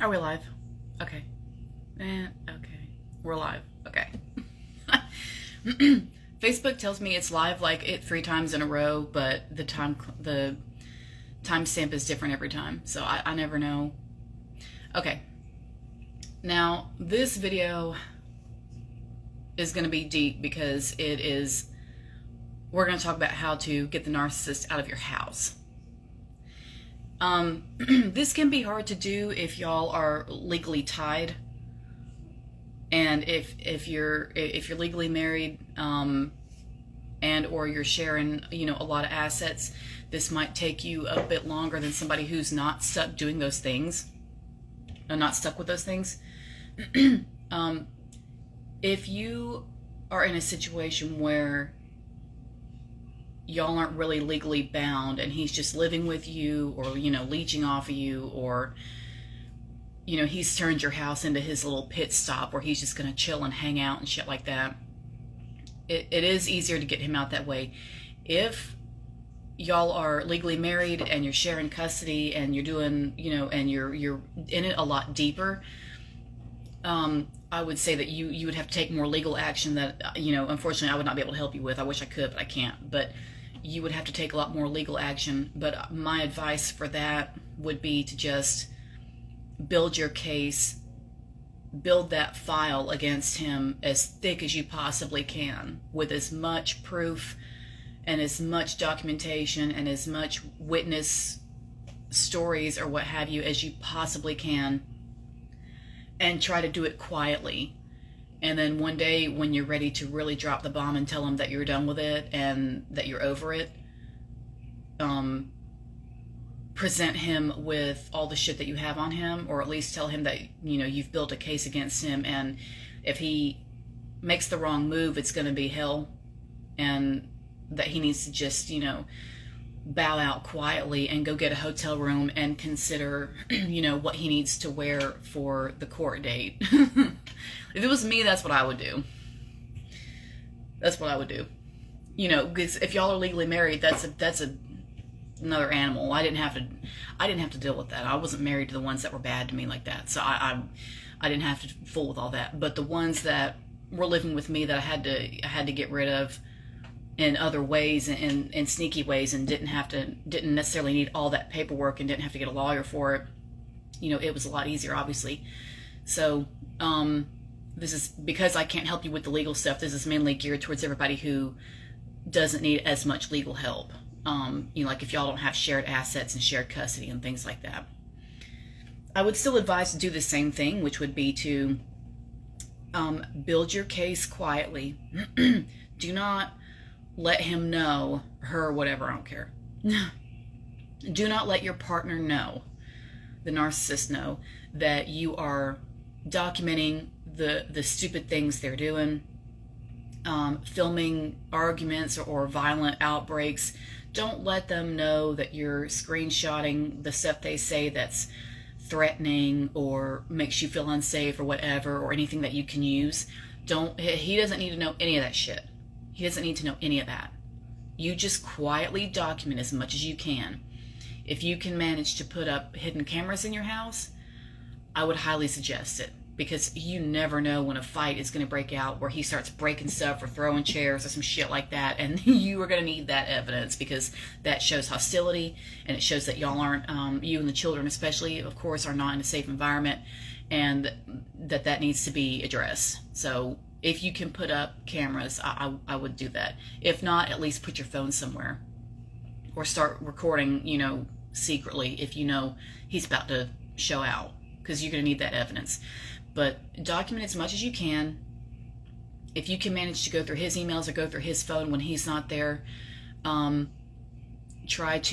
Are we live? Okay. Okay. We're live. Okay. Facebook tells me it's live like it 3 times in a row, but the timestamp is different every time, so I never know. Okay. Now, this video is going to be deep because we're going to talk about how to get the narcissist out of your house. This can be hard to do if y'all are legally tied, and if you're legally married, and or you're sharing, a lot of assets. This might take you a bit longer than somebody who's not stuck doing those things, or not stuck with those things. If you are in a situation where y'all aren't really legally bound and he's just living with you, or leeching off of you, or he's turned your house into his little pit stop where he's just going to chill and hang out and shit like that, it is easier to get him out that way. If y'all are legally married and you're sharing custody and you're doing, and you're in it a lot deeper, I would say that you would have to take more legal action that, unfortunately I would not be able to help you with. I wish I could, but I can't. But you would have to take a lot more legal action. But my advice for that would be to just build your case, build that file against him as thick as you possibly can, with as much proof and as much documentation and as much witness stories or what have you as you possibly can, and try to do it quietly. And then one day when you're ready to really drop the bomb and tell him that you're done with it and that you're over it, present him with all the shit that you have on him, or at least tell him that, you've built a case against him, and if he makes the wrong move, it's going to be hell, and that he needs to just, bow out quietly and go get a hotel room and consider, what he needs to wear for the court date. If it was me, that's what I would do. That's what I would do. Because if y'all are legally married, that's another animal. I didn't have to deal with that. I wasn't married to the ones that were bad to me like that, so I didn't have to fool with all that. But the ones that were living with me that I had to get rid of in other ways, and in sneaky ways, and didn't necessarily need all that paperwork and didn't have to get a lawyer for it. It was a lot easier, obviously. So this is because I can't help you with the legal stuff. This is mainly geared towards everybody who doesn't need as much legal help. Like if y'all don't have shared assets and shared custody and things like that. I would still advise to do the same thing, which would be to build your case quietly. Do not let him know, her, whatever, I don't care. Do not let your partner know, the narcissist know, that you are documenting the stupid things they're doing, filming arguments or violent outbreaks. Don't let them know that you're screenshotting the stuff they say that's threatening or makes you feel unsafe or whatever, or anything that you can use. He doesn't need to know any of that shit. He doesn't need to know any of that. You just quietly document as much as you can. If you can manage to put up hidden cameras in your house, I would highly suggest it, because you never know when a fight is going to break out where he starts breaking stuff or throwing chairs or some shit like that, and you are going to need that evidence, because that shows hostility, and it shows that y'all aren't, you and the children especially, of course, are not in a safe environment, and that needs to be addressed. So if you can put up cameras, I would do that. If not, at least put your phone somewhere, or start recording, secretly if he's about to show out, because you're going to need that evidence. But document as much as you can. If you can manage to go through his emails or go through his phone when he's not there, don't take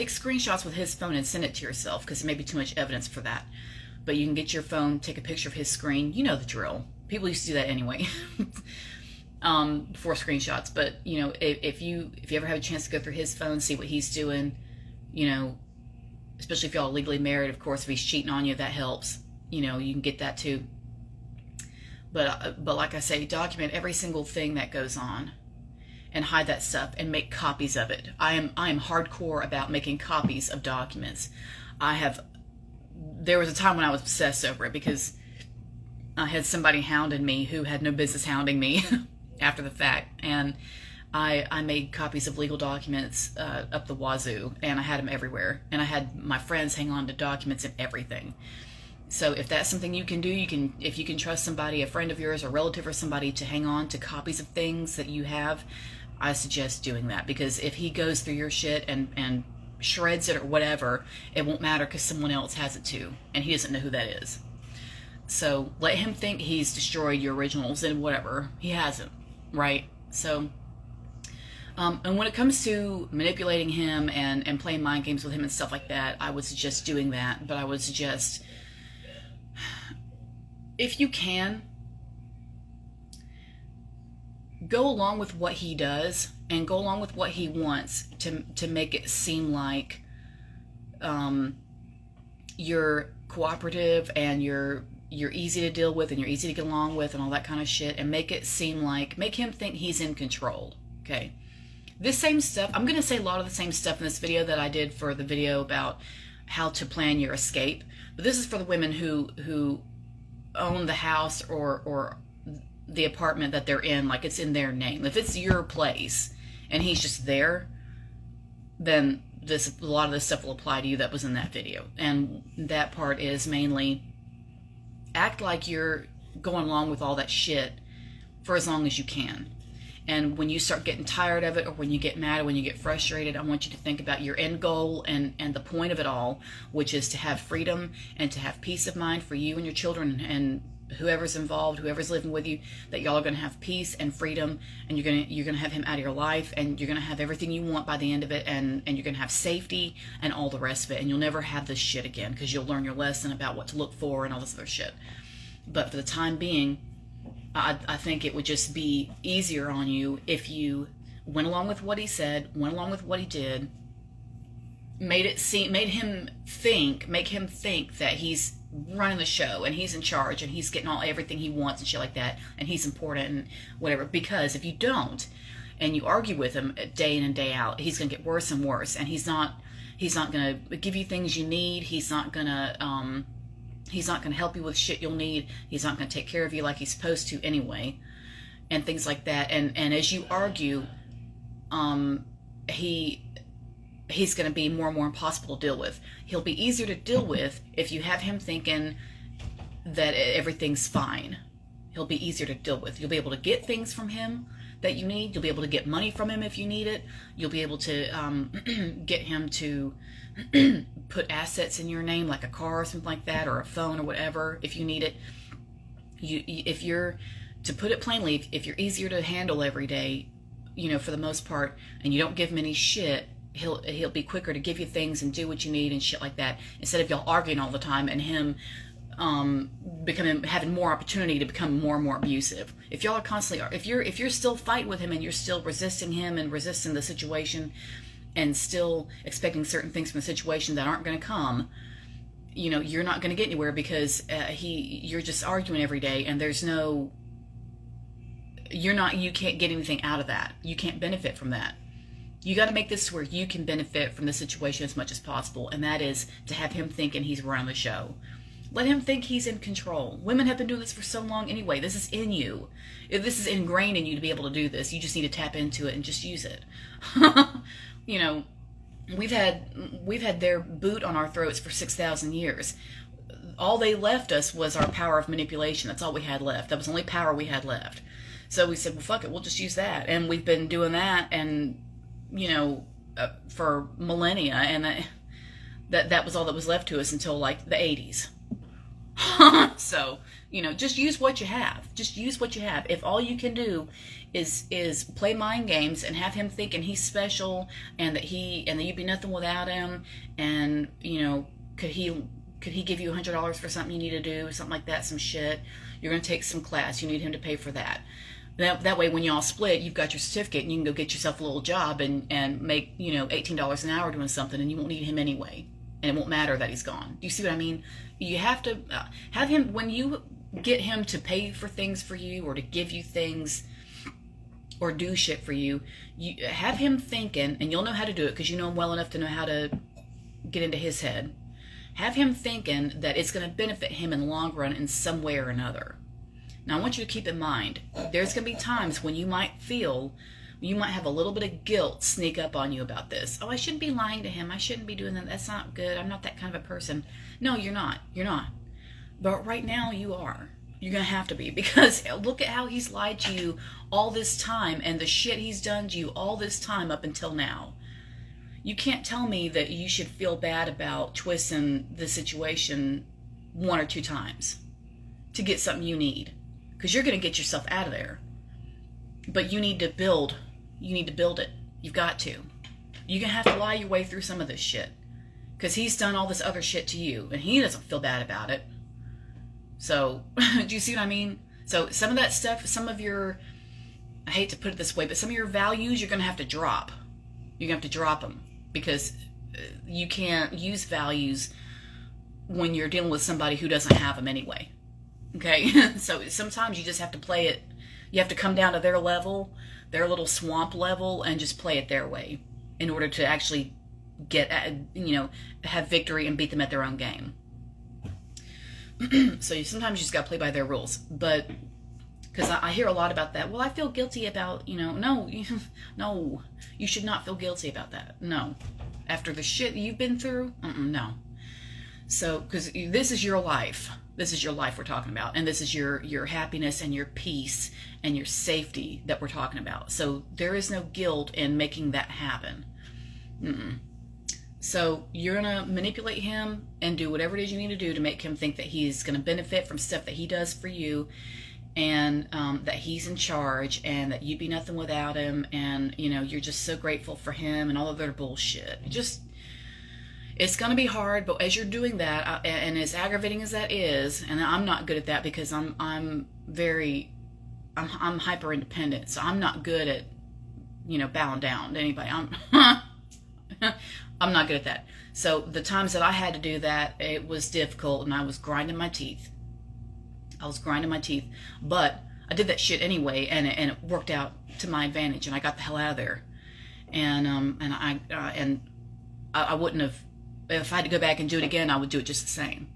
screenshots with his phone and send it to yourself, because it may be too much evidence for that. But you can get your phone, take a picture of his screen. You know the drill. People used to do that anyway, before screenshots. But if you ever have a chance to go through his phone, see what he's doing, especially if y'all are legally married, of course, if he's cheating on you, that helps. You can get that too. But like I say, document every single thing that goes on, and hide that stuff and make copies of it. I am hardcore about making copies of documents. I have there was a time when I was obsessed over it because I had somebody hounding me who had no business hounding me after the fact. And I made copies of legal documents up the wazoo, and I had them everywhere. And I had my friends hang on to documents and everything. So if that's something you can do, if you can trust somebody, a friend of yours, a relative or somebody, to hang on to copies of things that you have, I suggest doing that. Because if he goes through your shit and shreds it or whatever, it won't matter because someone else has it too, and he doesn't know who that is. So let him think he's destroyed your originals and whatever. He hasn't, right? So, and when it comes to manipulating him and playing mind games with him and stuff like that, I would suggest doing that. But I would suggest, if you can, go along with what he does and go along with what he wants to make it seem like you're cooperative and you're easy to deal with and you're easy to get along with and all that kind of shit, and make it seem like, make him think he's in control. Okay, this same stuff, I'm going to say a lot of the same stuff in this video that I did for the video about how to plan your escape, but this is for the women who own the house or the apartment that they're in, like it's in their name. If it's your place and he's just there, then a lot of this stuff will apply to you that was in that video. And that part is mainly act like you're going along with all that shit for as long as you can. And when you start getting tired of it, or when you get mad, or when you get frustrated, I want you to think about your end goal and the point of it all, which is to have freedom and to have peace of mind for you and your children and whoever's involved, whoever's living with you, that y'all are going to have peace and freedom, and you're gonna have him out of your life, and you're going to have everything you want by the end of it, and you're going to have safety and all the rest of it, and you'll never have this shit again because you'll learn your lesson about what to look for and all this other shit. But for the time being, I think it would just be easier on you if you went along with what he said, went along with what he did, make him think that he's running the show and he's in charge and he's getting everything he wants and shit like that, and he's important and whatever. Because if you don't, and you argue with him day in and day out, he's gonna get worse and worse, and he's not gonna give you things you need. He's not gonna help you with shit you'll need. He's not gonna take care of you like he's supposed to anyway, and things like that. And as you argue, he's going to be more and more impossible to deal with. He'll be easier to deal with if you have him thinking that everything's fine. He'll be easier to deal with. You'll be able to get things from him that you need. You'll be able to get money from him if you need it. You'll be able to get him to put assets in your name, like a car or something like that, or a phone or whatever, if you need it. If you're, to put it plainly, if you're easier to handle every day, for the most part, and you don't give him any shit, he'll be quicker to give you things and do what you need and shit like that, instead of y'all arguing all the time and him having more opportunity to become more and more abusive. If y'all are constantly, if you're still fighting with him and you're still resisting him and resisting the situation and still expecting certain things from the situation that aren't going to come, you're not going to get anywhere, because you're just arguing every day, and you can't get anything out of that. You can't benefit from that. You got to make this where you can benefit from the situation as much as possible, and that is to have him thinking he's running the show. Let him think he's in control. Women have been doing this for so long anyway. This is in you. This is ingrained in you to be able to do this. You just need to tap into it and just use it. We've had their boot on our throats for 6,000 years. All they left us was our power of manipulation. That's all we had left. That was the only power we had left. So we said, well, fuck it, we'll just use that. And we've been doing that, and for millennia, and that was all that was left to us until like the 80s. So, just use what you have. Just use what you have. If all you can do is play mind games and have him thinking he's special, and that you'd be nothing without him, and could he give you $100 for something you need to do, something like that, some shit. You're going to take some class. You need him to pay for that. That way, when y'all split, you've got your certificate, and you can go get yourself a little job and make $18 an hour doing something, and you won't need him anyway, and it won't matter that he's gone. Do you see what I mean? You have to have him, when you get him to pay for things for you, or to give you things, or do shit for you. You have him thinking, and you'll know how to do it because you know him well enough to know how to get into his head. Have him thinking that it's going to benefit him in the long run in some way or another. Now, I want you to keep in mind, there's going to be times when you might have a little bit of guilt sneak up on you about this. Oh, I shouldn't be lying to him. I shouldn't be doing that. That's not good. I'm not that kind of a person. No, you're not. You're not. But right now you are. You're going to have to be, because look at how he's lied to you all this time and the shit he's done to you all this time up until now. You can't tell me that you should feel bad about twisting the situation 1 or 2 times to get something you need, because you're going to get yourself out of there. But you need to build. You need to build it. You've got to. You're going to have to lie your way through some of this shit, because he's done all this other shit to you and he doesn't feel bad about it. So, do you see what I mean? So some of that stuff, some of your, I hate to put it this way, but some of your values you're going to have to drop. You're going to have to drop them, because you can't use values when you're dealing with somebody who doesn't have them anyway. Okay? So sometimes you just have to play it. You have to come down to their level, their little swamp level, and just play it their way in order to actually get, have victory and beat them at their own game. So sometimes you just got to play by their rules. But because I hear a lot about that. Well, I feel guilty about, no, you should not feel guilty about that. No. After the shit you've been through, no. So, because this is your life. This is your life we're talking about. And this is your happiness and your peace and your safety that we're talking about. So there is no guilt in making that happen. So you're going to manipulate him and do whatever it is you need to do to make him think that he's going to benefit from stuff that he does for you, and that he's in charge, and that you'd be nothing without him, and you're just so grateful for him and all of their bullshit. It's going to be hard, but as you're doing that, and as aggravating as that is, and I'm not good at that because I'm hyper independent, so I'm not good at bowing down to anybody. I'm not good at that. So the times that I had to do that, it was difficult, and I was grinding my teeth. But I did that shit anyway, and it worked out to my advantage, and I got the hell out of there. And I wouldn't have, if I had to go back and do it again, I would do it just the same,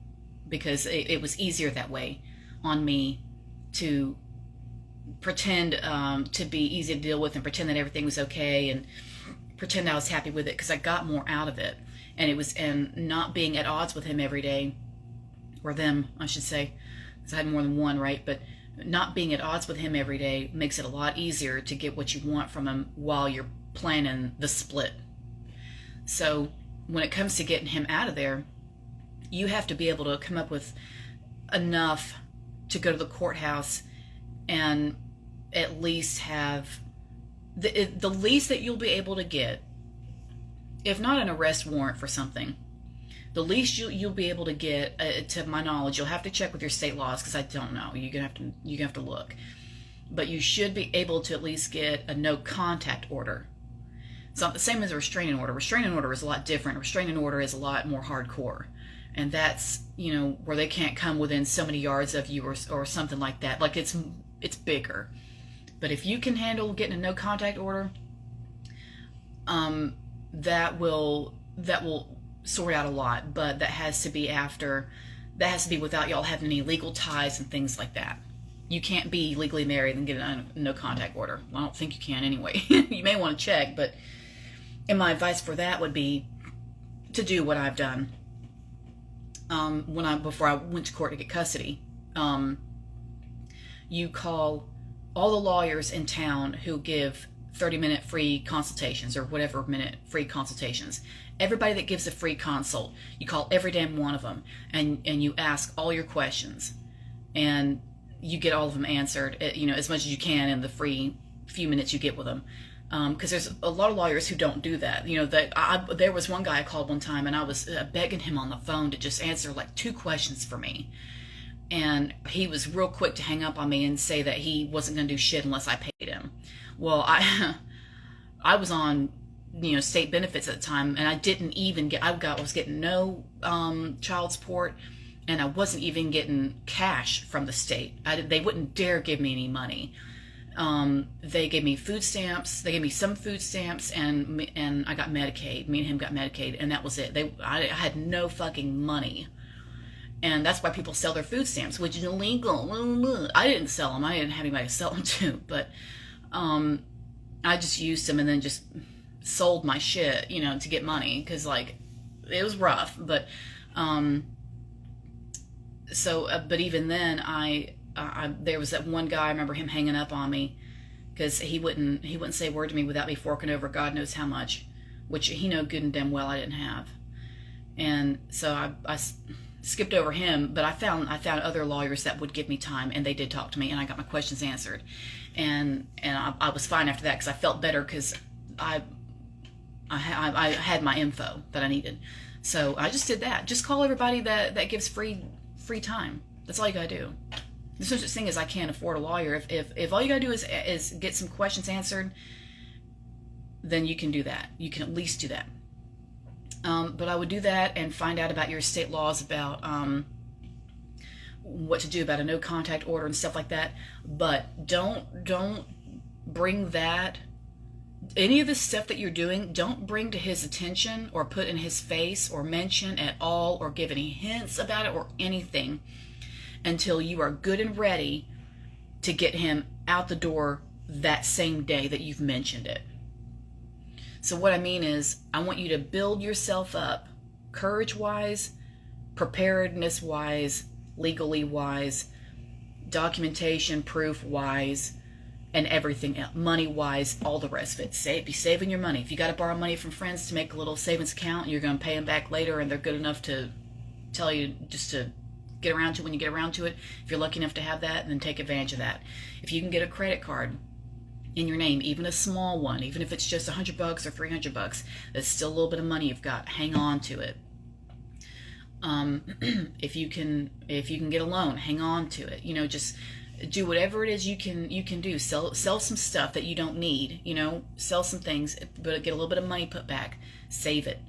because it was easier that way on me to pretend to be easy to deal with, and pretend that everything was okay, and pretend I was happy with it, because I got more out of it. And not being at odds with him every day, or them, I should say, because I had more than one, right? But not being at odds with him every day makes it a lot easier to get what you want from him while you're planning the split. So when it comes to getting him out of there, you have to be able to come up with enough to go to the courthouse and at least have the least that you'll be able to get, if not an arrest warrant for something, the least you'll be able to get, to my knowledge, you'll have to check with your state laws, because I don't know. You're gonna have to look, but you should be able to at least get a no contact order. It's not the same as a restraining order. Restraining order is a lot different. Restraining order is a lot more hardcore, and that's where they can't come within so many yards of you, or something like that. Like it's bigger. But if you can handle getting a no contact order, that will sort out a lot. But that has to be without y'all having any legal ties and things like that. You can't be legally married and get a no contact order. Well, I don't think you can anyway. You may want to check, but my advice for that would be to do what I've done. Before I went to court to get custody, you call all the lawyers in town who give 30-minute free consultations, or whatever minute free consultations. Everybody that gives a free consult, you call every damn one of them, and you ask all your questions, and you get all of them answered, as much as you can in the free few minutes you get with them. Because there's a lot of lawyers who don't do that. There was one guy I called one time, and I was begging him on the phone to just answer like 2 questions for me. And he was real quick to hang up on me and say that he wasn't going to do shit unless I paid him. Well, I was on, state benefits at the time, and I didn't even get, I was getting no child support, and I wasn't even getting cash from the state. They wouldn't dare give me any money. They gave me food stamps. They gave me some food stamps, and I got Medicaid. Me and him got Medicaid, and that was it. I had no fucking money, and that's why people sell their food stamps, which is illegal. I didn't sell them. I didn't have anybody to sell them to, but I just used them and then just sold my shit, to get money, because like it was rough. But but even then, there was that one guy. I remember him hanging up on me because he wouldn't say a word to me without me forking over God knows how much, which he knew good and damn well I didn't have. And so I skipped over him, but I found other lawyers that would give me time, and they did talk to me, and I got my questions answered, and I was fine after that because I felt better because I had my info that I needed. So I just did that. Just call everybody that gives free time. That's all you gotta do. There's no such thing as I can't afford a lawyer. If all you gotta do is get some questions answered, then you can do that. You can at least do that. But I would do that and find out about your state laws about what to do about a no contact order and stuff like that. But don't bring that, any of the stuff that you're doing, don't bring to his attention or put in his face or mention at all or give any hints about it or anything until you are good and ready to get him out the door that same day that you've mentioned it. So what I mean is, I want you to build yourself up courage-wise, preparedness-wise, legally-wise, documentation, proof-wise, and everything else, money-wise, all the rest of it. Be saving your money. If you got to borrow money from friends to make a little savings account, and you're going to pay them back later, and they're good enough to tell you just to get around to it when you get around to it. If you're lucky enough to have that, then take advantage of that. If you can get a credit card in your name, even a small one, even if it's just $100 or $300, that's still a little bit of money you've got. Hang on to it. If you can get a loan, hang on to it. Just do whatever it is you can do. Sell some stuff that you don't need. Sell some things, but get a little bit of money put back. Save it.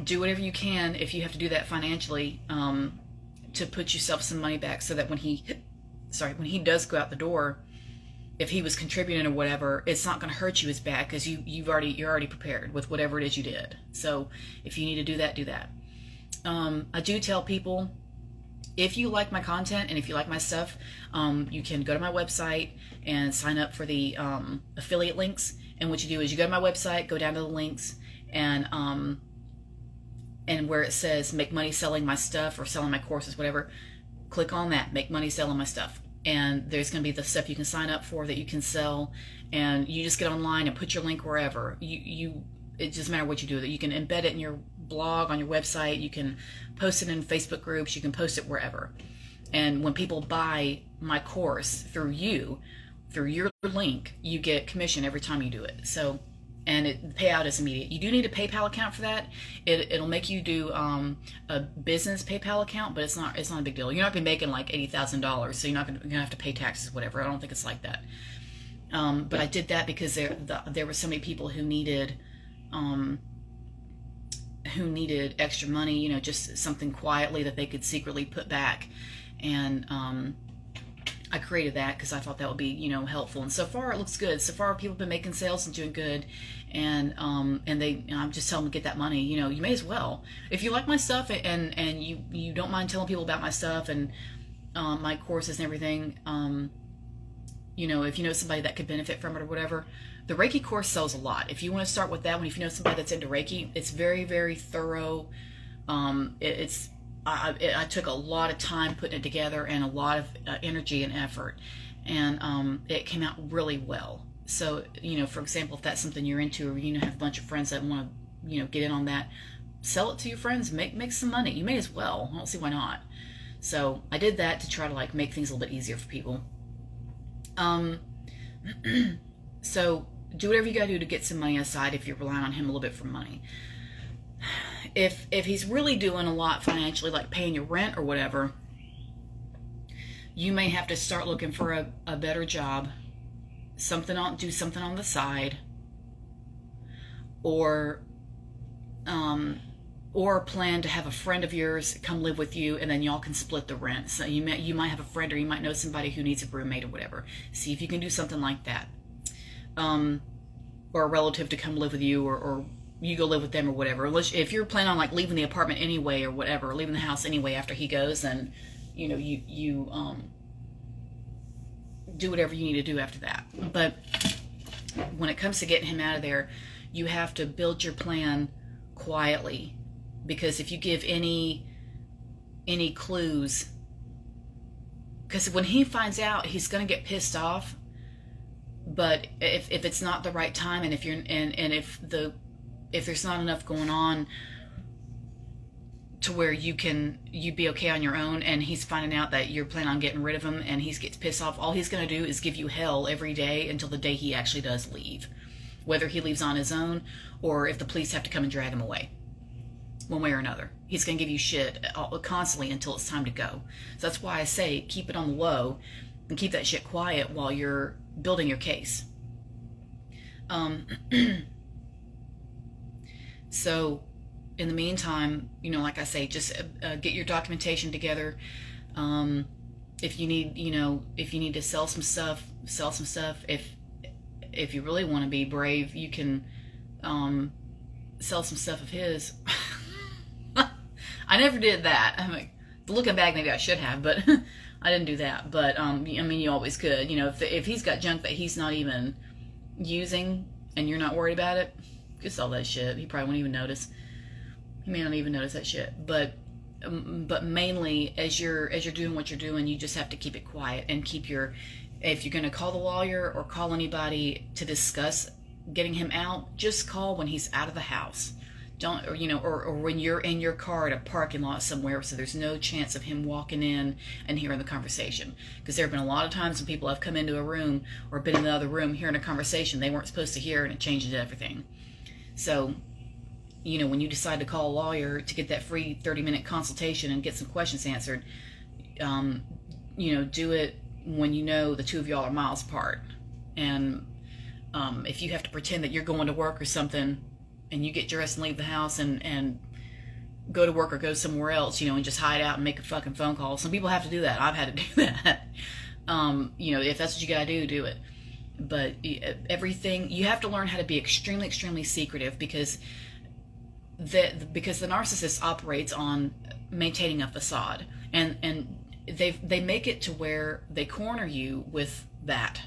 Do whatever you can if you have to do that financially, to put yourself some money back, so that when he does go out the door, if he was contributing or whatever, it's not going to hurt you as bad because you're already prepared with whatever it is you did. So if you need to do that, do that. I do tell people, if you like my content and if you like my stuff, you can go to my website and sign up for the affiliate links. And what you do is you go to my website, go down to the links, and where it says make money selling my stuff or selling my courses, whatever, click on that, make money selling my stuff. And there's going to be the stuff you can sign up for that you can sell, and you just get online and put your link wherever. It doesn't matter what you do with it. You can embed it in your blog, on your website, you can post it in Facebook groups, you can post it wherever. And when people buy my course through your link, you get commission every time you do it. So, and the payout is immediate. You do need a PayPal account for that. It'll make you do a business PayPal account, but it's not a big deal. You're not gonna be making like $80,000, so you're gonna have to pay taxes, whatever. I don't think it's like that. But I did that because there were so many people who needed extra money, just something quietly that they could secretly put back, and I created that because I thought that would be, helpful. And so far it looks good. So far people have been making sales and doing good, and I'm just telling them to get that money. You may as well, if you like my stuff and you don't mind telling people about my stuff and my courses and everything. If you know somebody that could benefit from it or whatever. The Reiki course sells a lot. If you want to start with that one, if you know somebody that's into Reiki, it's very, very thorough. I took a lot of time putting it together and a lot of energy and effort, and it came out really well. So, for example, if that's something you're into, or have a bunch of friends that want to, get in on that, sell it to your friends, make some money. You may as well. I don't see why not. So I did that to try to make things a little bit easier for people. So do whatever you gotta do to get some money aside if you're relying on him a little bit for money. If he's really doing a lot financially, like paying your rent or whatever, you may have to start looking for a better job, do something on the side, or or plan to have a friend of yours come live with you, and then y'all can split the rent. So you might have a friend, or you might know somebody who needs a roommate or whatever. See if you can do something like that. Or a relative to come live with you, or you go live with them or whatever. If you're planning on like leaving the apartment anyway or whatever, leaving the house anyway after he goes, then you know you do whatever you need to do after that. But when it comes to getting him out of there, you have to build your plan quietly, because if you give any clues, because when he finds out, he's going to get pissed off. But if it's not the right time, and if you're if there's not enough going on to where you'd be okay on your own, and he's finding out that you're planning on getting rid of him, and he gets pissed off, all he's going to do is give you hell every day until the day he actually does leave, whether he leaves on his own or if the police have to come and drag him away. One way or another, he's going to give you shit constantly until it's time to go. So that's why I say keep it on the low and keep that shit quiet while you're building your case. So in the meantime, you know, like I say, just get your documentation together. If you need, if you need to sell some stuff, sell some stuff. If you really want to be brave, you can sell some stuff of his. I never did that. I'm like, looking back, maybe I should have, but I didn't do that. But I mean, you always could. If he's got junk that he's not even using and you're not worried about it, you could sell that shit. He probably won't even notice. He may not even notice that shit. But mainly, as you're doing what you're doing, you just have to keep it quiet and keep your. If you're going to call the lawyer or call anybody to discuss getting him out, just call when he's out of the house. Don't, or when you're in your car at a parking lot somewhere, so there's no chance of him walking in and hearing the conversation. Because there have been a lot of times when people have come into a room or been in another room hearing a conversation they weren't supposed to hear, and it changes everything. So, when you decide to call a lawyer to get that free 30-minute consultation and get some questions answered, do it when you know the two of y'all are miles apart. And if you have to pretend that you're going to work or something, and you get dressed and leave the house and go to work or go somewhere else, and just hide out and make a fucking phone call. Some people have to do that. I've had to do that. If that's what you gotta do, do it. But everything, you have to learn how to be extremely, extremely secretive, because the narcissist operates on maintaining a facade, and they make it to where they corner you with that,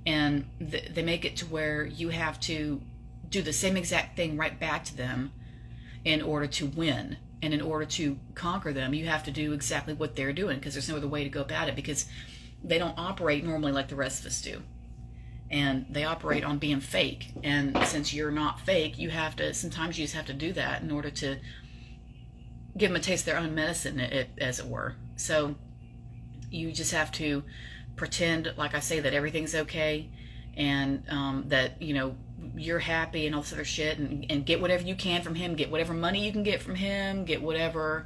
and they make it to where you have to do the same exact thing right back to them in order to win. And in order to conquer them, you have to do exactly what they're doing, because there's no other way to go about it, because they don't operate normally like the rest of us do. And they operate on being fake. And since you're not fake, sometimes you just have to do that in order to give them a taste of their own medicine, as it were. So you just have to pretend, like I say, that everything's okay, and that, you're happy and all this other shit, and get whatever you can from him, get whatever money you can get from him, get whatever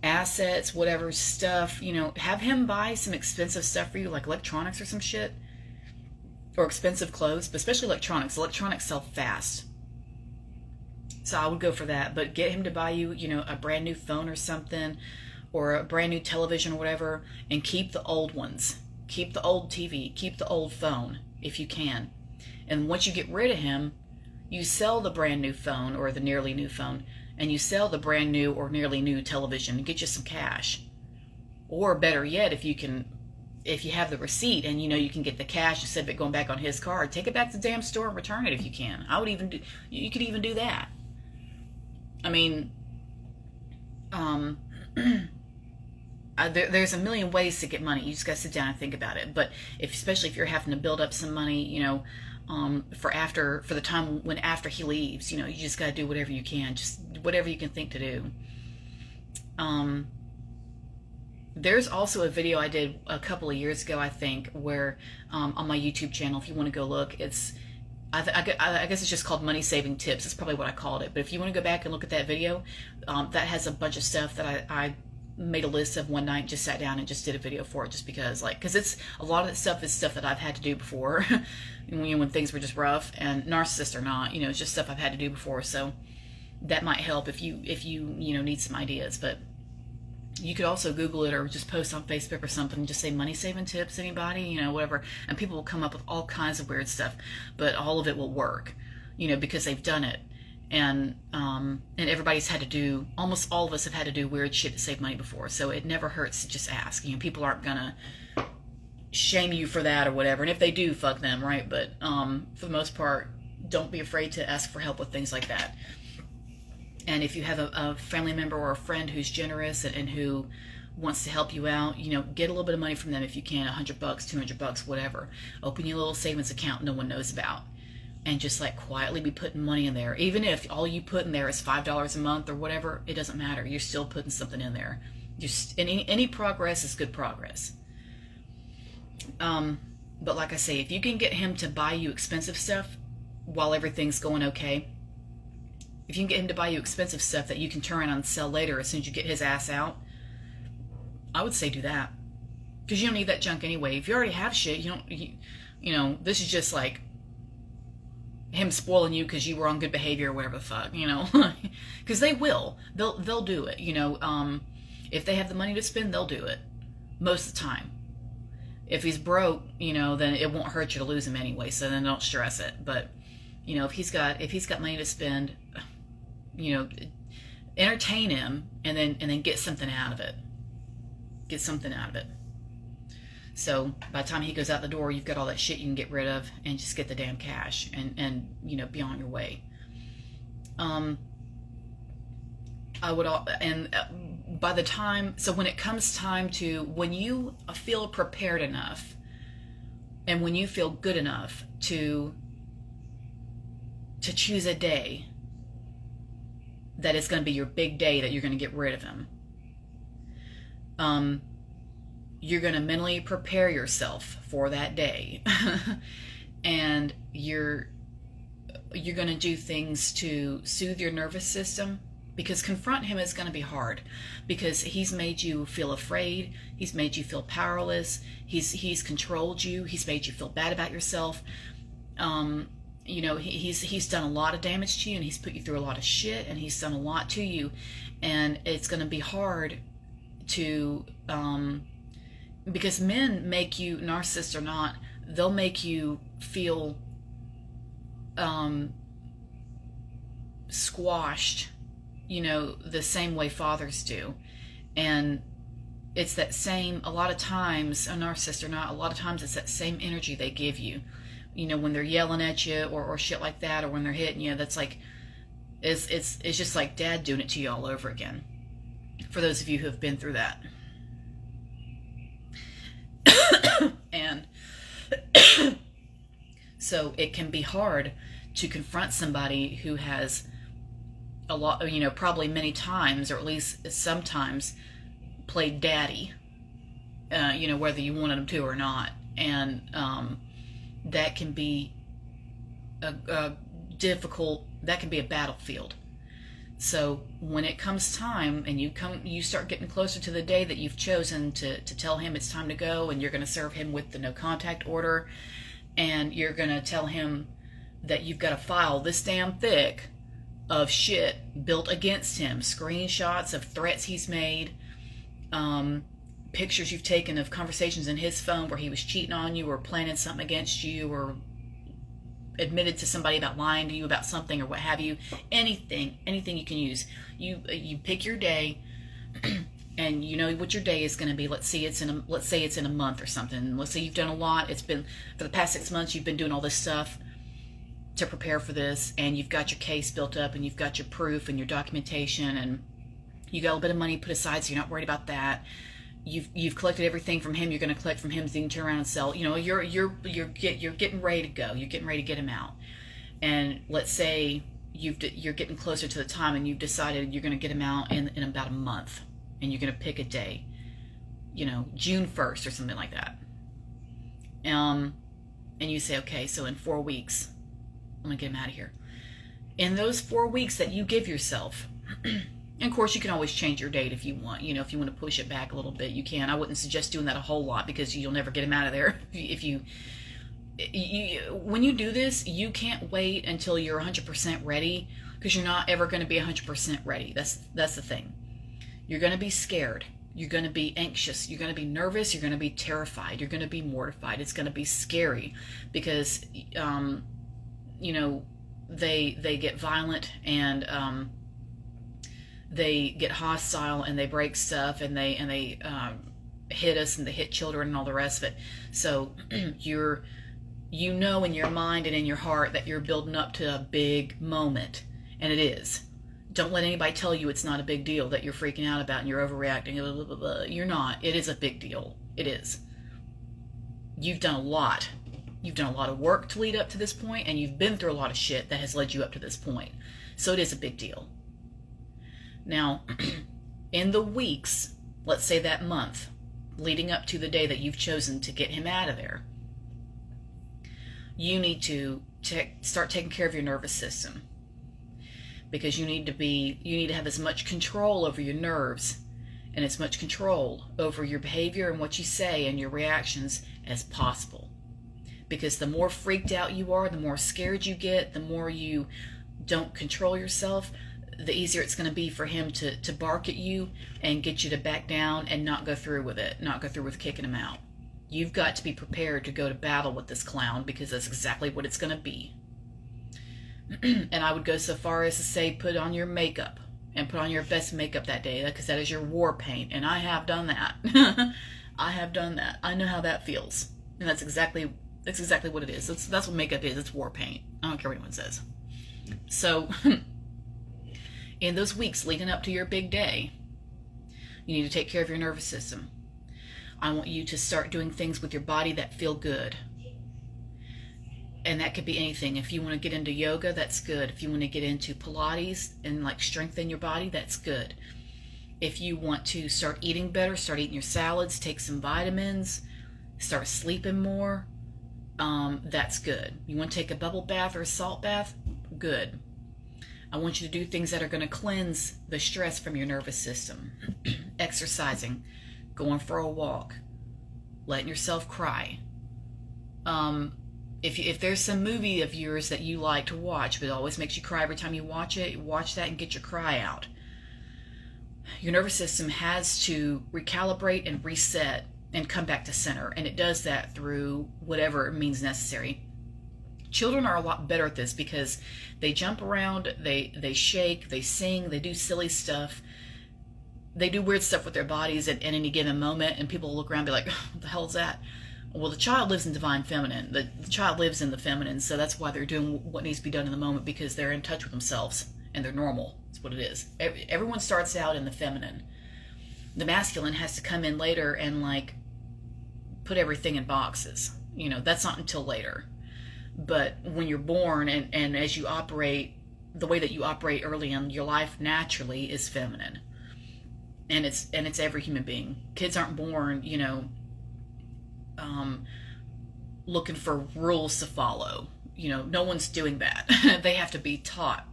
assets, whatever stuff, have him buy some expensive stuff for you, like electronics or some shit, or expensive clothes, but especially electronics. Electronics sell fast, so I would go for that. But get him to buy you, a brand new phone or something, or a brand new television or whatever, and keep the old ones. Keep the old TV, keep the old phone if you can. And once you get rid of him, you sell the brand new phone or the nearly new phone, and you sell the brand new or nearly new television and get you some cash. Or better yet, if you have the receipt and you can get the cash instead of it going back on his card, take it back to the damn store and return it if you can. You could even do that. I mean, there's a million ways to get money. You just got to sit down and think about it. But especially if you're having to build up some money, for the time after he leaves, you just got to do whatever you can, just whatever you can think to do. There's also a video I did a couple of years ago, I think, where on my YouTube channel, if you want to go look, I guess it's just called Money Saving Tips. That's probably what I called it. But if you want to go back and look at that video, that has a bunch of stuff that I made a list of one night, just sat down and just did a video for it, just because it's a lot of that stuff is stuff that I've had to do before when things were just rough, and narcissists are not, it's just stuff I've had to do before. So that might help if you need some ideas. But you could also Google it or just post on Facebook or something. Just say money saving tips, anybody, whatever, and people will come up with all kinds of weird stuff. But all of it will work, because they've done it. And everybody's had to do, almost all of us have had to do weird shit to save money before. So it never hurts to just ask. People aren't gonna shame you for that or whatever. And if they do, fuck them, right? But for the most part, don't be afraid to ask for help with things like that. And if you have a family member or a friend who's generous and who wants to help you out, get a little bit of money from them if you can, $100, $200, whatever. Open your little savings account no one knows about. And just like quietly be putting money in there. Even if all you put in there is $5 a month or whatever, it doesn't matter. You're still putting something in there. Any progress is good progress. But like I say, if you can get him to buy you expensive stuff while everything's going okay, if you can get him to buy you expensive stuff that you can turn around and sell later as soon as you get his ass out, I would say do that. Because you don't need that junk anyway. If you already have shit, this is just like him spoiling you because you were on good behavior or whatever the fuck, because they will. They'll do it, if they have the money to spend, they'll do it most of the time. If he's broke, then it won't hurt you to lose him anyway, so then don't stress it. But if he's got money to spend, entertain him and then get something out of it. Get something out of it. So by the time he goes out the door, you've got all that shit you can get rid of and just get the damn cash and be on your way. By the time, so when it comes time to, when you feel prepared enough and when you feel good enough to choose a day that is going to be your big day that you're going to get rid of him, you're going to mentally prepare yourself for that day. And you're going to do things to soothe your nervous system, because confront him is going to be hard, because he's made you feel afraid, he's made you feel powerless, he's controlled you, he's made you feel bad about yourself. He's done a lot of damage to you, and he's put you through a lot of shit, and he's done a lot to you, and it's going to be hard to because men make you, narcissist or not, they'll make you feel squashed, the same way fathers do. And it's that same, a lot of times, a narcissist or not, a lot of times it's that same energy they give you, when they're yelling at you or shit like that, or when they're hitting you. That's like, it's just like dad doing it to you all over again, for those of you who have been through that. And so it can be hard to confront somebody who has a lot, probably many times, or at least sometimes, played daddy, whether you wanted them to or not. And that can be a difficult, that can be a battlefield. So when it comes time and you start getting closer to the day that you've chosen to tell him it's time to go, and you're going to serve him with the no contact order, and you're going to tell him that you've got a file this damn thick of shit built against him, screenshots of threats he's made, pictures you've taken of conversations in his phone where he was cheating on you or planning something against you, or admitted to somebody about lying to you about something or what have you. Anything you can use. You pick your day, and you know what your day is going to be. Let's say it's in a month or something. Let's say you've done a lot. It's been, for the past 6 months, you've been doing all this stuff to prepare for this, and you've got your case built up, and you've got your proof and your documentation, and you got a little bit of money put aside, so you're not worried about that. You've collected everything from him. You're going to collect from him, so you can turn around and sell. You're getting ready to go. You're getting ready to get him out. And let's say you're getting closer to the time, and you've decided you're going to get him out in about a month, and you're going to pick a day, June 1st or something like that. And you say, okay, so in 4 weeks, I'm going to get him out of here. In those 4 weeks that you give yourself, and of course, you can always change your date if you want. If you want to push it back a little bit, you can. I wouldn't suggest doing that a whole lot, because you'll never get him out of there. When you do this, you can't wait until you're 100% ready because you're not ever going to be 100% ready. That's the thing. You're going to be scared. You're going to be anxious. You're going to be nervous. You're going to be terrified. You're going to be mortified. It's going to be scary because, you know, they get violent, and they get hostile, and they break stuff, and they hit us, and they hit children and all the rest of it. So you know in your mind and in your heart that you're building up to a big moment, and it is. Don't let anybody tell you it's not a big deal, that you're freaking out about and you're overreacting. Blah, blah, blah, blah. You're not. It is a big deal. It is. You've done a lot. You've done a lot of work to lead up to this point, and you've been through a lot of shit that has led you up to this point. So it is a big deal. Now, in the weeks, let's say that month, leading up to the day that you've chosen to get him out of there, you need to start taking care of your nervous system, because you need to have as much control over your nerves and as much control over your behavior and what you say and your reactions as possible. Because the more freaked out you are, the more scared you get, the more you don't control yourself, the easier it's going to be for him to bark at you and get you to back down and not go through with it, not go through with kicking him out. You've got to be prepared to go to battle with this clown, because that's exactly what it's going to be. And I would go so far as to say, put on your makeup and put on your best makeup that day, because that is your war paint. And I have done that. I have done that. I know how that feels. And that's exactly what it is. That's what makeup is. It's war paint. I don't care what anyone says. So in those weeks leading up to your big day, you need to take care of your nervous system. I want you to start doing things with your body that feel good. And that could be anything. If you want to get into yoga, that's good. If you want to get into Pilates and like strengthen your body, that's good. If you want to start eating better, start eating your salads, take some vitamins, start sleeping more, that's good. You want to take a bubble bath or a salt bath? Good. I want you to do things that are going to cleanse the stress from your nervous system. Exercising, going for a walk, letting yourself cry. If there's some movie of yours that you like to watch, but it always makes you cry every time you watch it, watch that and get your cry out. Your nervous system has to recalibrate and reset and come back to center, and it does that through whatever means necessary. Children are a lot better at this because they jump around, they shake, they sing, they do silly stuff. They do weird stuff with their bodies at any given moment, and people look around and be like, what the hell is that? Well, the child lives in divine feminine. The child lives in the feminine, so that's why they're doing what needs to be done in the moment, because they're in touch with themselves, and they're normal. That's what it is. Everyone starts out in the feminine. The masculine has to come in later and, like, put everything in boxes. You know, that's not until later. But when you're born and as you operate, the way that you operate early in your life naturally is feminine. And it's every human being. Kids aren't born, you know, looking for rules to follow. You know, no one's doing that. They have to be taught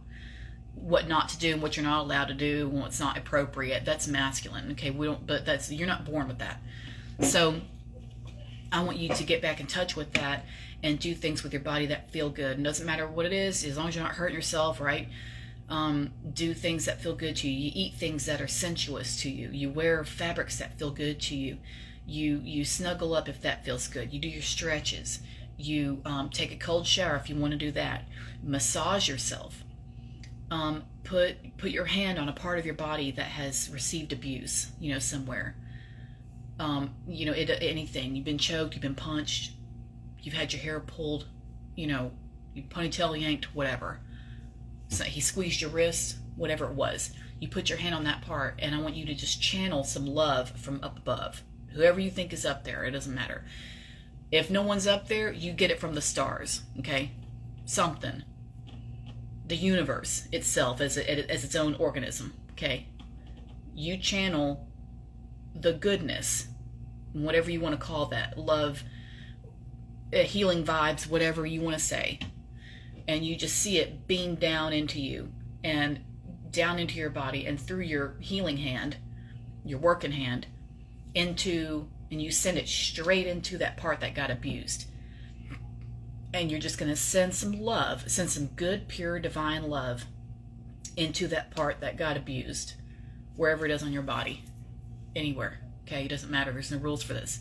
what not to do and what you're not allowed to do and what's not appropriate. That's masculine. Okay, you're not born with that. So I want you to get back in touch with that and do things with your body that feel good. And it doesn't matter what it is, as long as you're not hurting yourself, right? Do things that feel good to you. You eat things that are sensuous to you. You wear fabrics that feel good to you. You snuggle up if that feels good. You do your stretches. You take a cold shower if you want to do that. Massage yourself. Put your hand on a part of your body that has received abuse, you know, somewhere. You know, anything. You've been choked, you've been punched, you've had your hair pulled, you know, your ponytail yanked, whatever. So he squeezed your wrist, whatever it was. You put your hand on that part, and I want you to just channel some love from up above. Whoever you think is up there, it doesn't matter. If no one's up there, you get it from the stars, okay? Something. The universe itself as its own organism, okay? You channel the goodness, whatever you want to call that, love, healing vibes, whatever you want to say, and you just see it beam down into you and down into your body and through your healing hand, your working hand, and you send it straight into that part that got abused. And you're just going to send some love, send some good, pure, divine love into that part that got abused, wherever it is on your body, anywhere. Okay, it doesn't matter. There's no rules for this.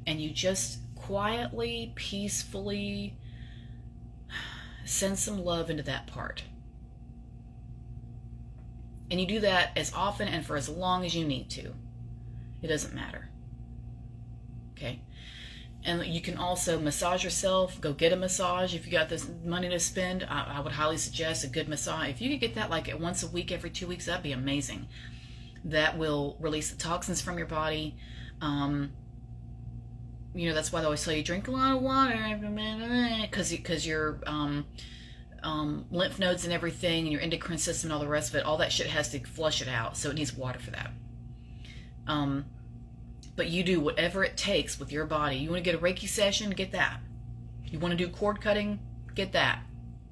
And you just quietly, peacefully send some love into that part. And you do that as often and for as long as you need to. It doesn't matter. Okay? And you can also massage yourself. Go get a massage if you got this money to spend. I would highly suggest a good massage. If you could get that like once a week, every 2 weeks, that'd be amazing. That will release the toxins from your body. You know, that's why they always tell you drink a lot of water, because your lymph nodes and everything, and your endocrine system and all the rest of it, all that shit has to flush it out, so it needs water for that. But you do whatever it takes with your body. You want to get a Reiki session, get that. You want to do cord cutting, get that.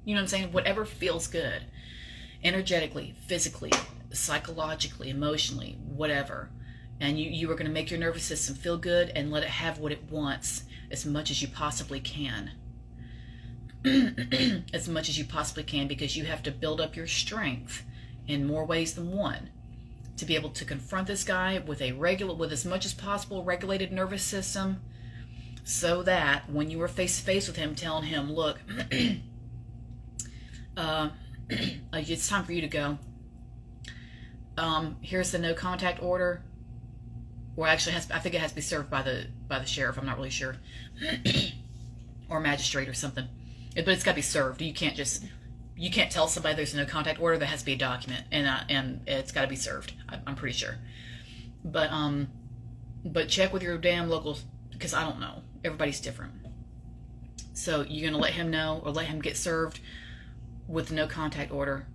You know what I'm saying? Whatever feels good. Energetically, physically, psychologically, emotionally, whatever. And you are going to make your nervous system feel good and let it have what it wants as much as you possibly can. As much as you possibly can, because you have to build up your strength in more ways than one to be able to confront this guy with as much as possible regulated nervous system, so that when you are face to face with him, telling him, look, it's time for you to go. Here's the no contact order. Or actually, I think it has to be served by the sheriff. I'm not really sure, or magistrate or something. But it's got to be served. You can't tell somebody there's a no contact order. There has to be a document, and it's got to be served. I'm pretty sure. But check with your damn locals, because I don't know. Everybody's different. So you're gonna let him know, or let him get served with no contact order.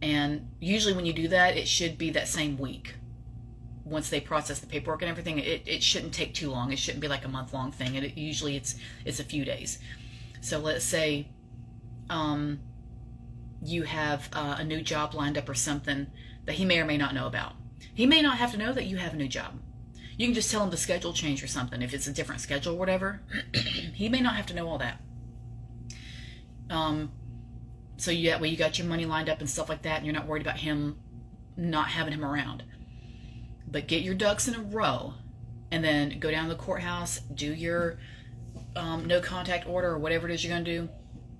And usually when you do that, it should be that same week. Once they process the paperwork and everything, it shouldn't take too long. It shouldn't be like a month-long thing. And usually it's a few days. So let's say you have a new job lined up or something that he may or may not know about. He may not have to know that you have a new job. You can just tell him the schedule change or something. If it's a different schedule or whatever, he may not have to know all that. So that way you got your money lined up and stuff like that, and you're not worried about him not having him around. But get your ducks in a row, and then go down to the courthouse, do your no contact order or whatever it is you're going to do.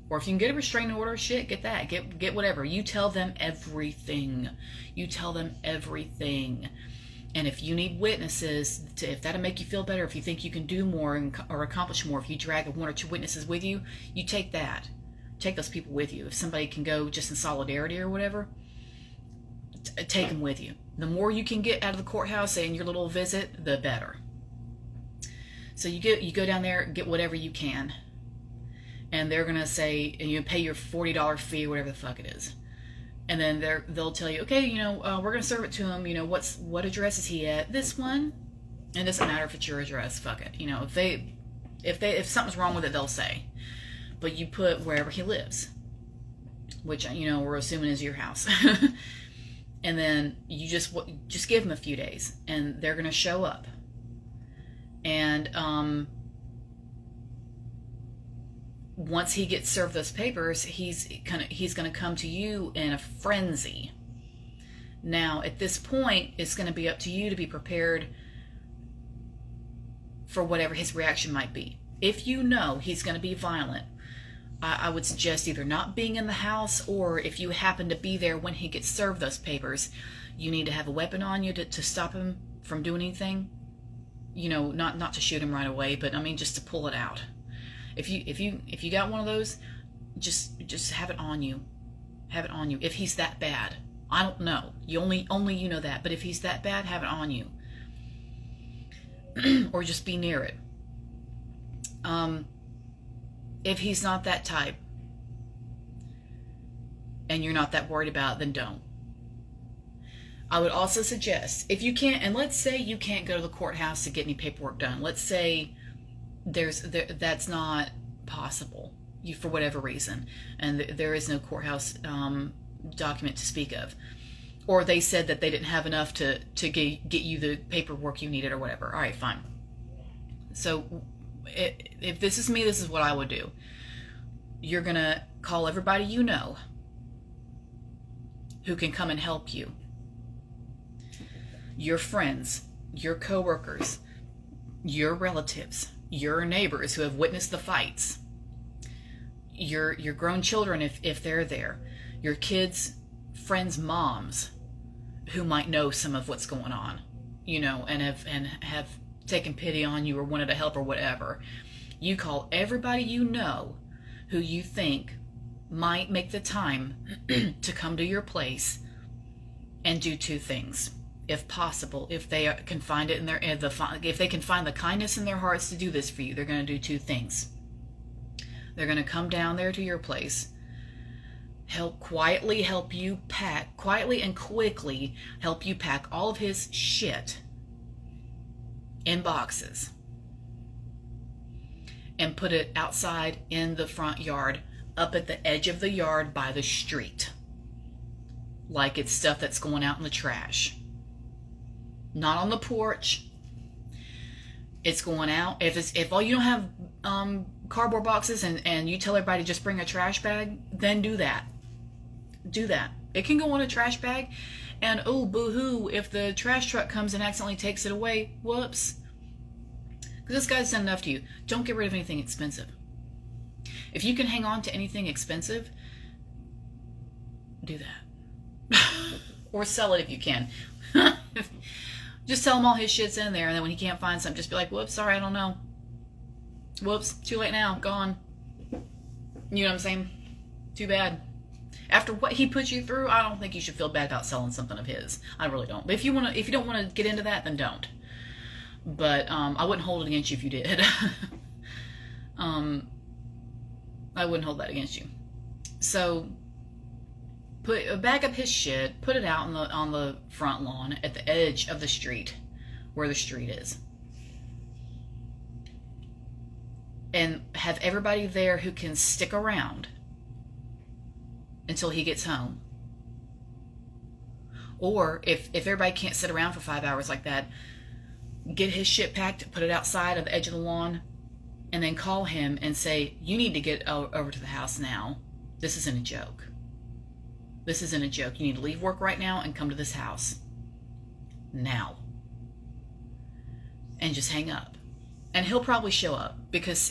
Or if you can get a restraining order, shit, get that. Get whatever. You tell them everything. You tell them everything. And if you need witnesses, if that'll make you feel better, if you think you can do more or accomplish more, if you drag one or two witnesses with you, you take that. Take those people with you. If somebody can go just in solidarity or whatever, take them with you. The more you can get out of the courthouse in your little visit, the better. So you go down there, get whatever you can, and they're gonna say, and you pay your $40 fee or whatever the fuck it is, and then they'll tell you, okay, we're gonna serve it to him. What address is he at? This one. And it doesn't matter if it's your address. Fuck it. If something's wrong with it, they'll say. But you put wherever he lives, which we're assuming is your house. And then you just give him a few days, and they're gonna show up. And once he gets served those papers, he's gonna come to you in a frenzy. Now, at this point, it's gonna be up to you to be prepared for whatever his reaction might be. If you know he's gonna be violent, I would suggest either not being in the house, or if you happen to be there when he gets served those papers, you need to have a weapon on you to stop him from doing anything. Not to shoot him right away, but I mean just to pull it out. If you got one of those, just have it on you. Have it on you. If he's that bad, I don't know. You only you know that. But if he's that bad, have it on you, or just be near it. If he's not that type, and you're not that worried about it, then don't. I would also suggest, if you can't, and let's say you can't go to the courthouse to get any paperwork done. Let's say that's not possible, for whatever reason, and there is no courthouse document to speak of. Or they said that they didn't have enough to get you the paperwork you needed or whatever. All right, fine. So if this is me, this is what I would do. You're going to call everybody you know, who can come and help you. Your friends, your coworkers, your relatives, your neighbors who have witnessed the fights, your grown children if they're there, your kids' friends' moms who might know some of what's going on, and have taken pity on you or wanted to help or whatever. You call everybody you know who you think might make the time to come to your place and do two things. If possible, if they can find it if they can find the kindness in their hearts to do this for you, they're going to do two things. They're going to come down there to your place, quietly and quickly help you pack all of his shit in boxes and put it outside in the front yard, up at the edge of the yard by the street, like it's stuff that's going out in the trash. Not on the porch. It's going out. If all you don't have cardboard boxes and you tell everybody just bring a trash bag, then do that. Do that. It can go in a trash bag, and oh, boo-hoo, if the trash truck comes and accidentally takes it away, whoops. Because this guy's done enough to you. Don't get rid of anything expensive. If you can hang on to anything expensive, do that. Or sell it if you can. Just tell him all his shit's in there, and then when he can't find something, just be like, whoops, sorry, I don't know. Whoops, too late now, gone. You know what I'm saying? Too bad. After what he put you through, I don't think you should feel bad about selling something of his. I really don't. But if you don't want to get into that, then don't. But I wouldn't hold it against you if you did. I wouldn't hold that against you. So bag up his shit, put it out on the front lawn at the edge of the street, where the street is, and have everybody there who can stick around until he gets home. Or if everybody can't sit around for 5 hours like that, get his shit packed, put it outside of the edge of the lawn, and then call him and say, you need to get over to the house now. This isn't a joke. This isn't a joke. You need to leave work right now and come to this house. Now. And just hang up. And he'll probably show up because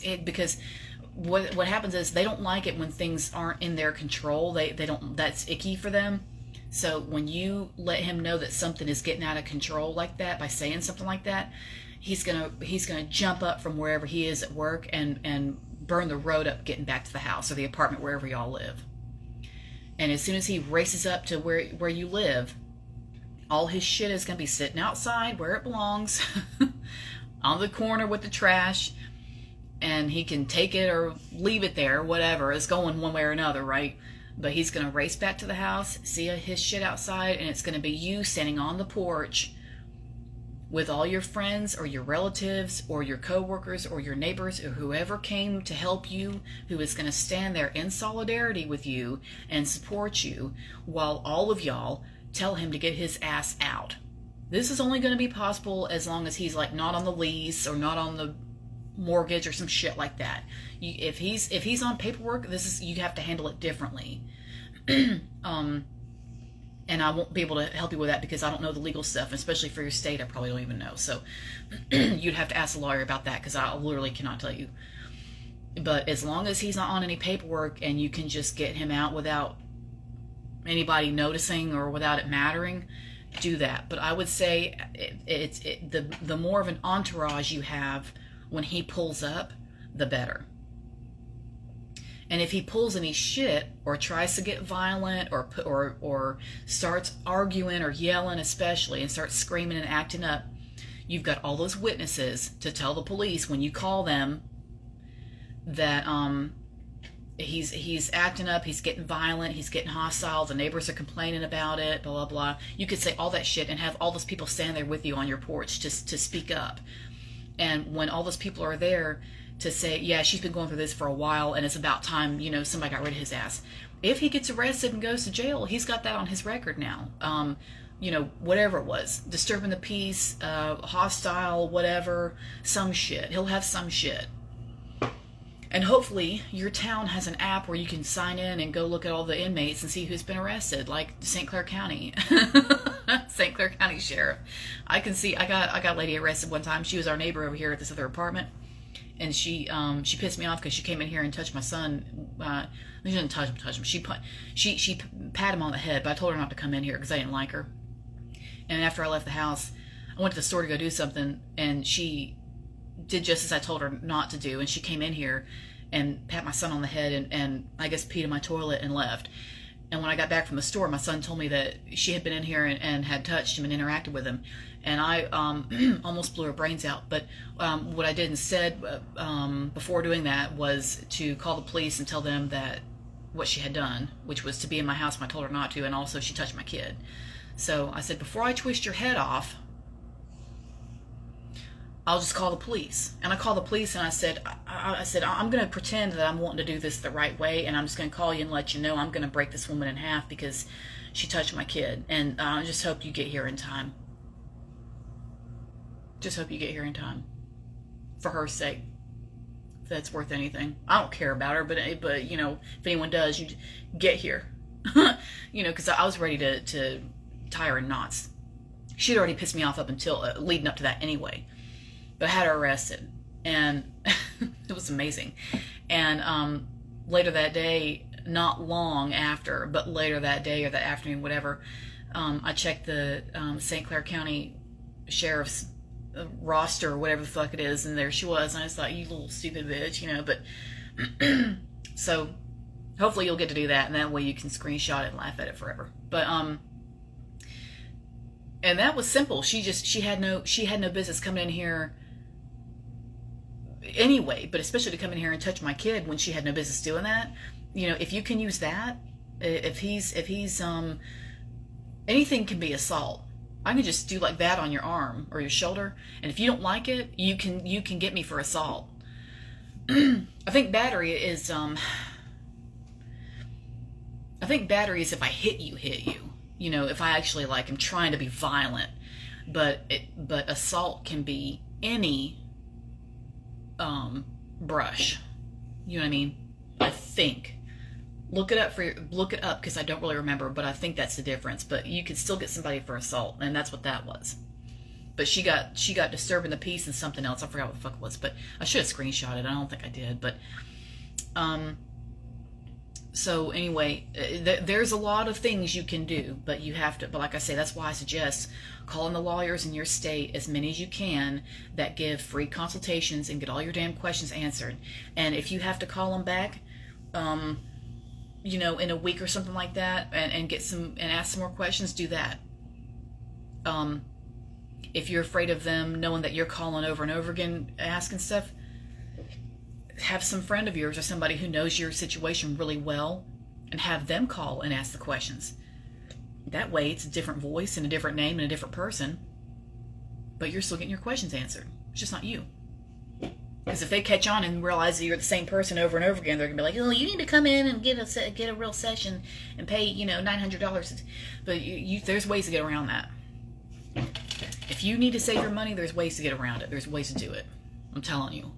what happens is they don't like it when things aren't in their control. They don't, that's icky for them. So when you let him know that something is getting out of control like that by saying something like that, he's gonna jump up from wherever he is at work and burn the road up getting back to the house or the apartment, wherever y'all live. And as soon as he races up to where you live, all his shit is going to be sitting outside where it belongs, on the corner with the trash, and he can take it or leave it there, whatever. It's going one way or another, right? But he's going to race back to the house, see his shit outside, and it's going to be you standing on the porch with all your friends or your relatives or your coworkers or your neighbors or whoever came to help you, who is going to stand there in solidarity with you and support you while all of y'all tell him to get his ass out. This is only going to be possible as long as he's like not on the lease or not on the mortgage or some shit like that. If he's on paperwork, you have to handle it differently. And I won't be able to help you with that because I don't know the legal stuff, especially for your state. I probably don't even know. So you'd have to ask a lawyer about that because I literally cannot tell you. But as long as he's not on any paperwork and you can just get him out without anybody noticing or without it mattering, do that. But I would say the more of an entourage you have when he pulls up, the better. And if he pulls any shit or tries to get violent or starts arguing or yelling especially and starts screaming and acting up, you've got all those witnesses to tell the police when you call them that he's acting up, he's getting violent, he's getting hostile, the neighbors are complaining about it, blah, blah, blah. You could say all that shit and have all those people stand there with you on your porch to speak up. And when all those people are there to say, yeah, she's been going through this for a while and it's about time, somebody got rid of his ass. If he gets arrested and goes to jail, he's got that on his record now. Whatever it was, disturbing the peace, hostile, whatever, some shit. He'll have some shit. And hopefully your town has an app where you can sign in and go look at all the inmates and see who's been arrested, like St. Clair County. St. Clair County Sheriff. I can see, I got a lady arrested one time. She was our neighbor over here at this other apartment. And she pissed me off because she came in here and touched my son. She didn't touch him. She patted him on the head, but I told her not to come in here because I didn't like her. And after I left the house, I went to the store to go do something, and she did just as I told her not to do. And she came in here and pat my son on the head and I guess peed in my toilet and left. And when I got back from the store, my son told me that she had been in here and had touched him and interacted with him. And I almost blew her brains out. But what I did instead before doing that was to call the police and tell them that what she had done, which was to be in my house when I told her not to, and also she touched my kid. So I said, before I twist your head off, I'll just call the police. And I called the police and I said, I'm going to pretend that I'm wanting to do this the right way, and I'm just going to call you and let you know I'm going to break this woman in half because she touched my kid. And I just hope you get here in time. Just hope you get here in time. For her sake. If that's worth anything. I don't care about her, but you know, if anyone does, you get here. You know, because I was ready to tie her in knots. She'd already pissed me off up until leading up to that anyway. But I had her arrested, and it was amazing. And later that day, not long after, but later that day or that afternoon, whatever, I checked the St. Clair County Sheriff's roster or whatever the fuck it is, and there she was. And I just thought, you little stupid bitch, you know. But so hopefully you'll get to do that, and that way you can screenshot it and laugh at it forever. But and that was simple. She had no business coming in here anyway, but especially to come in here and touch my kid when she had no business doing that. You know, if you can use that, if he's anything can be assault. I can just do like that on your arm or your shoulder, and if you don't like it, you can get me for assault. I think battery is if I hit you. You know, if I actually like am trying to be violent. But assault can be any brush. You know what I mean? I think. Look it up because I don't really remember, but I think that's the difference. But you could still get somebody for assault, and that's what that was. But she got disturbing the peace and something else. I forgot what the fuck it was, but I should have screenshotted it. I don't think I did, but so anyway, there's a lot of things you can do, but you have to, but like I say, that's why I suggest calling the lawyers in your state, as many as you can, that give free consultations and get all your damn questions answered. And if you have to call them back, you know, in a week or something like that, and ask some more questions, do that. If you're afraid of them knowing that you're calling over and over again, asking stuff, have some friend of yours or somebody who knows your situation really well and have them call and ask the questions. That way it's a different voice and a different name and a different person, but you're still getting your questions answered. It's just not you. Because if they catch on and realize that you're the same person over and over again, they're going to be like, oh, you need to come in and get a real session and pay, you know, $900. But there's ways to get around that. If you need to save your money, there's ways to get around it. There's ways to do it. I'm telling you.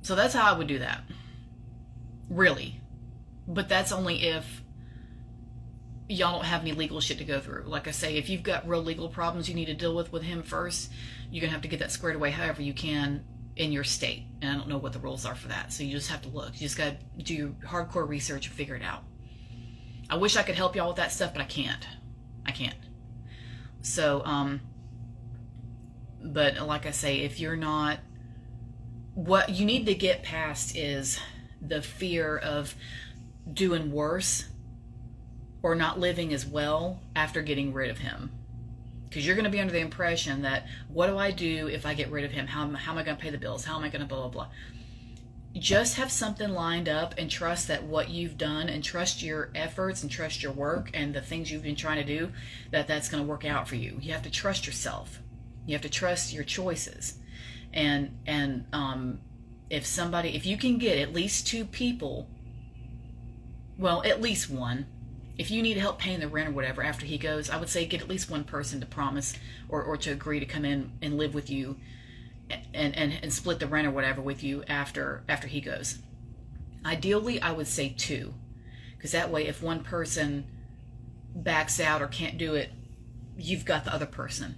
So that's how I would do that. Really. But that's only if y'all don't have any legal shit to go through. Like I say, if you've got real legal problems you need to deal with him first, you're going to have to get that squared away however you can in your state. And I don't know what the rules are for that. So you just have to look. You just got to do your hardcore research and figure it out. I wish I could help y'all with that stuff, but I can't. So, but like I say, if you're not, what you need to get past is the fear of doing worse or not living as well after getting rid of him. Because you're going to be under the impression that, what do I do if I get rid of him? How am I going to pay the bills? How am I going to blah, blah, blah. Just have something lined up and trust that what you've done, and trust your efforts and trust your work and the things you've been trying to do, that's going to work out for you. You have to trust yourself. You have to trust your choices. And if you can get at least 2 people, well, at least one, if you need help paying the rent or whatever after he goes, I would say get at least one person to promise or to agree to come in and live with you and split the rent or whatever with you after he goes. Ideally, I would say 2, because that way if one person backs out or can't do it, you've got the other person.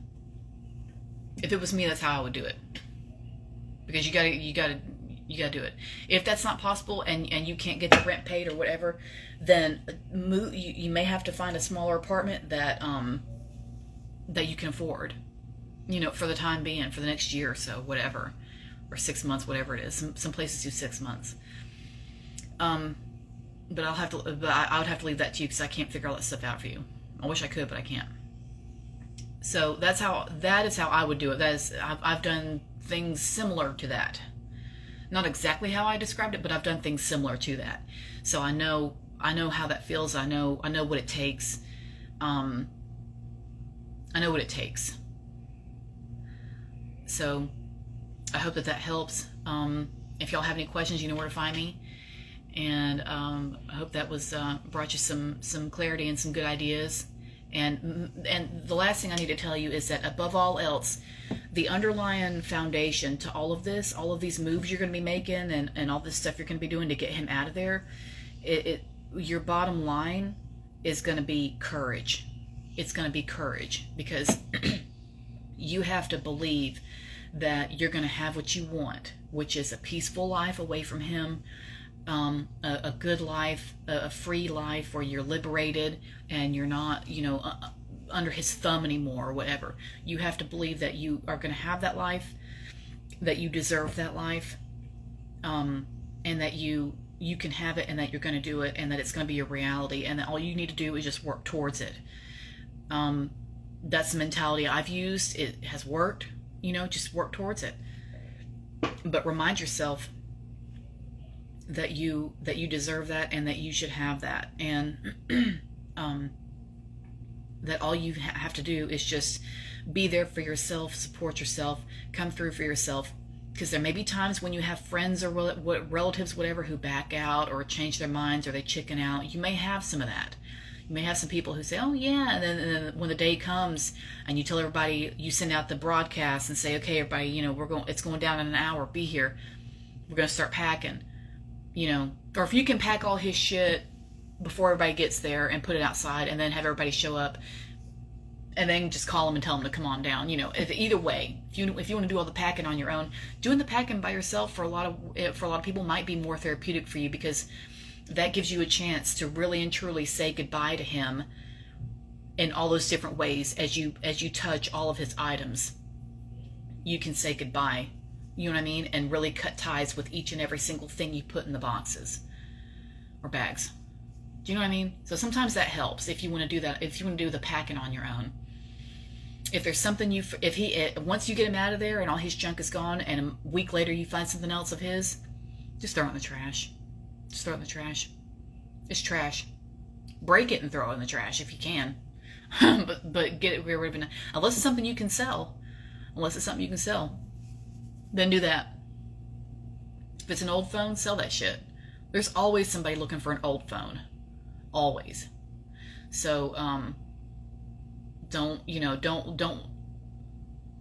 If it was me, that's how I would do it, because you gotta do it. If that's not possible and you can't get the rent paid or whatever, then you may have to find a smaller apartment that you can afford, for the time being, for the next year or so, whatever, or 6 months, whatever it is. Some places do 6 months. But I would have to leave that to you, because I can't figure all that stuff out for you. I wish I could, but I can't. So that is how I would do it. I've done things similar to that. Not exactly how I described it, but I've done things similar to that. So I know how that feels. I know what it takes. I know what it takes. So I hope that helps. If y'all have any questions, you know where to find me. And I hope that was brought you some clarity and some good ideas. And the last thing I need to tell you is that above all else, the underlying foundation to all of this, all of these moves you're going to be making, and all this stuff you're going to be doing to get him out of there, your bottom line is going to be courage. It's going to be courage, because you have to believe that you're going to have what you want, which is a peaceful life away from him, a good life, a free life where you're liberated and you're not, under his thumb anymore or whatever. You have to believe that you are going to have that life, that you deserve that life, and that you can have it, and that you're going to do it, and that it's going to be a reality, and that all you need to do is just work towards it. That's the mentality I've used. It has worked, just work towards it. But remind yourself that you deserve that, and that you should have that, and that all you have to do is just be there for yourself, support yourself, come through for yourself, because there may be times when you have friends or relatives, whatever, who back out or change their minds or they chicken out. You may have some of that. You may have some people who say, oh yeah, and then when the day comes and you tell everybody, you send out the broadcast and say, okay everybody, it's going down in an hour, be here, we're going to start packing. Or if you can pack all his shit before everybody gets there and put it outside, and then have everybody show up, and then just call them and tell them to come on down. Either way, if you want to do all the packing on your own, doing the packing by yourself for a lot of people might be more therapeutic for you, because that gives you a chance to really and truly say goodbye to him in all those different ways. As you touch all of his items, you can say goodbye. You know what I mean? And really cut ties with each and every single thing you put in the boxes or bags. Do you know what I mean? So sometimes that helps if you want to do that, if you want to do the packing on your own. If there's something once you get him out of there and all his junk is gone, and a week later you find something else of his, just throw it in the trash. Just throw it in the trash. It's trash. Break it and throw it in the trash if you can. but get rid of it. Unless it's something you can sell. Then do that. If it's an old phone, sell that shit. There's always somebody looking for an old phone. Always. So don't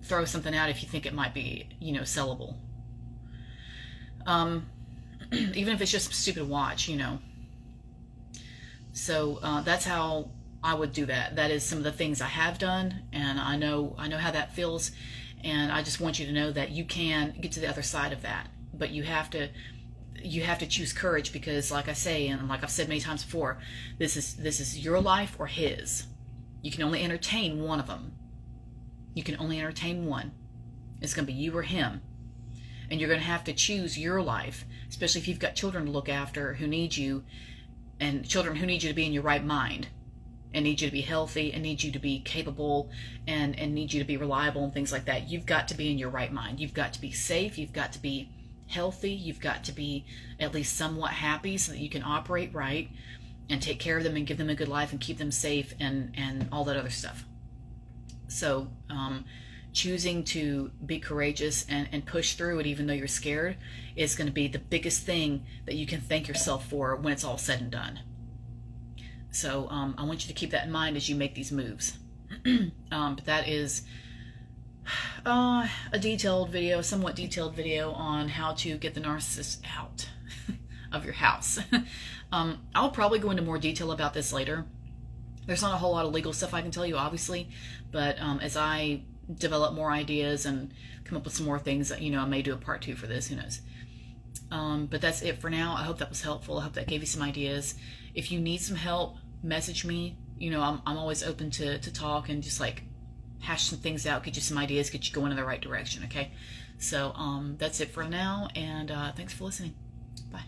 throw something out if you think it might be, sellable. Even if it's just a stupid watch, So that's how I would do that. That is some of the things I have done, and I know how that feels. And I just want you to know that you can get to the other side of that. But you have to choose courage, because like I say, and like I've said many times before, this is your life or his. You can only entertain one of them. You can only entertain one. It's going to be you or him. And you're going to have to choose your life, especially if you've got children to look after who need you, and children who need you to be in your right mind, and need you to be healthy, and need you to be capable, and need you to be reliable and things like that. You've got to be in your right mind. You've got to be safe. You've got to be healthy. You've got to be at least somewhat happy so that you can operate right and take care of them and give them a good life and keep them safe and all that other stuff. So choosing to be courageous and push through it even though you're scared is going to be the biggest thing that you can thank yourself for when it's all said and done. So I want you to keep that in mind as you make these moves. But that is a detailed video, somewhat detailed video on how to get the narcissist out of your house. I'll probably go into more detail about this later. There's not a whole lot of legal stuff I can tell you, obviously, but as I develop more ideas and come up with some more things, that, I may do a part 2 for this, who knows. But that's it for now. I hope that was helpful. I hope that gave you some ideas. If you need some help, message me. I'm always open to talk and just like hash some things out, get you some ideas, get you going in the right direction, okay? So that's it for now, and thanks for listening. Bye.